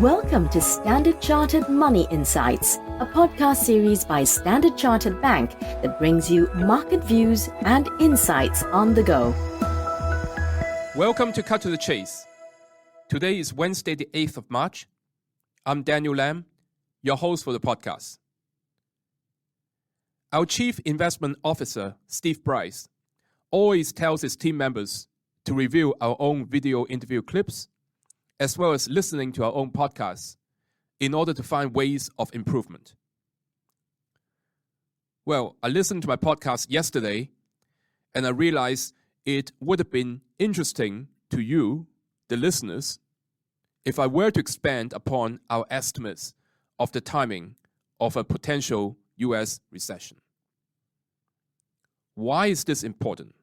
Welcome to Standard Chartered Money Insights, a podcast series by Standard Chartered Bank that brings you market views and insights on the go. Welcome to Cut to the Chase. Today is Wednesday, the 8th of March. I'm Daniel Lam, your host for the podcast. Our Chief Investment Officer, Steve Bryce, always tells his team members to review our own video interview clips, as well as listening to our own podcasts, in order to find ways of improvement. Well, I listened to my podcast yesterday, and I realized it would have been interesting to you, the listeners, if I were to expand upon our estimates of the timing of a potential U.S. recession. Why is this important?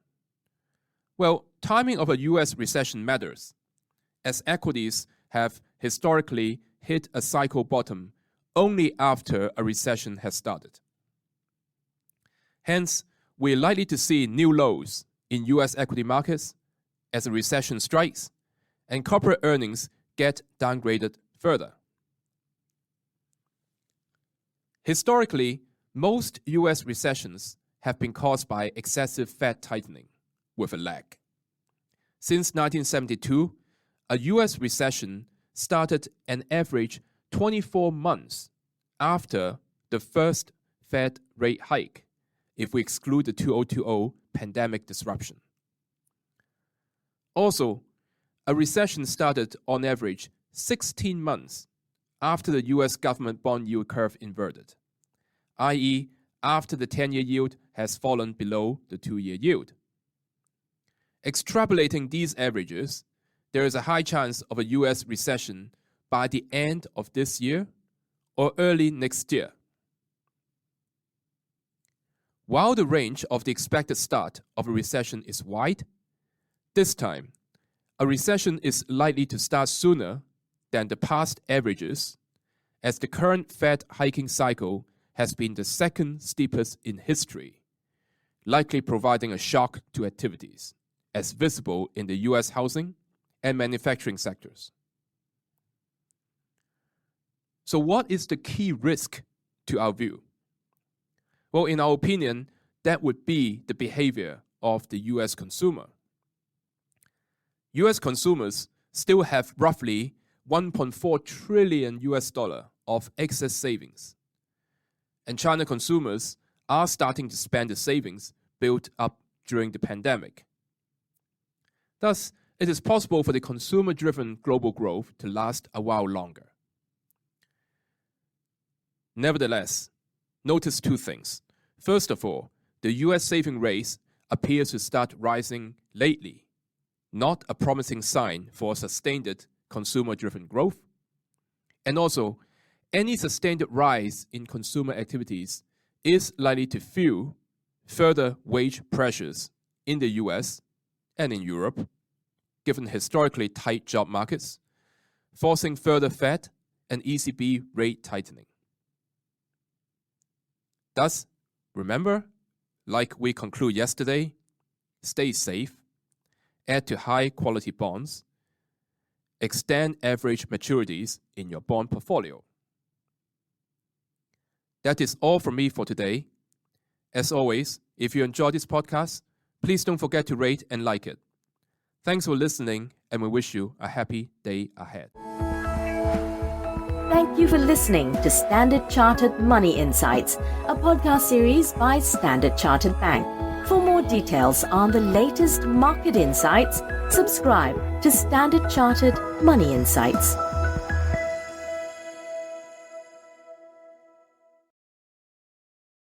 Well, timing of a U.S. recession matters, as equities have historically hit a cycle bottom only after a recession has started. Hence, we're likely to see new lows in U.S. equity markets as a recession strikes and corporate earnings get downgraded further. Historically, most U.S. recessions have been caused by excessive Fed tightening with a lag. Since 1972, a U.S. recession started an average 24 months after the first Fed rate hike, if we exclude the 2020 pandemic disruption. Also, a recession started on average 16 months after the U.S. government bond yield curve inverted, i.e., after the 10-year yield has fallen below the 2-year yield. Extrapolating these averages, there is a high chance of a U.S. recession by the end of this year or early next year. While the range of the expected start of a recession is wide, this time, a recession is likely to start sooner than the past averages, as the current Fed hiking cycle has been the second steepest in history, likely providing a shock to activities, as visible in the U.S. housing and manufacturing sectors. So what is the key risk to our view? Well, in our opinion, that would be the behavior of the U.S. consumer. U.S. consumers still have roughly $1.4 trillion of excess savings. And China consumers are starting to spend the savings built up during the pandemic. Thus, it is possible for the consumer-driven global growth to last a while longer. Nevertheless, notice two things. First of all, the U.S. saving rate appears to start rising lately, not a promising sign for sustained consumer-driven growth. And also, any sustained rise in consumer activities is likely to fuel further wage pressures in the U.S. and in Europe, given historically tight job markets, forcing further Fed and ECB rate tightening. Thus, remember, like we concluded yesterday, stay safe, add to high-quality bonds, extend average maturities in your bond portfolio. That is all from me for today. As always, if you enjoyed this podcast, please don't forget to rate and like it. Thanks for listening, and we wish you a happy day ahead. Thank you for listening to Standard Chartered Money Insights, a podcast series by Standard Chartered Bank. For more details on the latest market insights, subscribe to Standard Chartered Money Insights.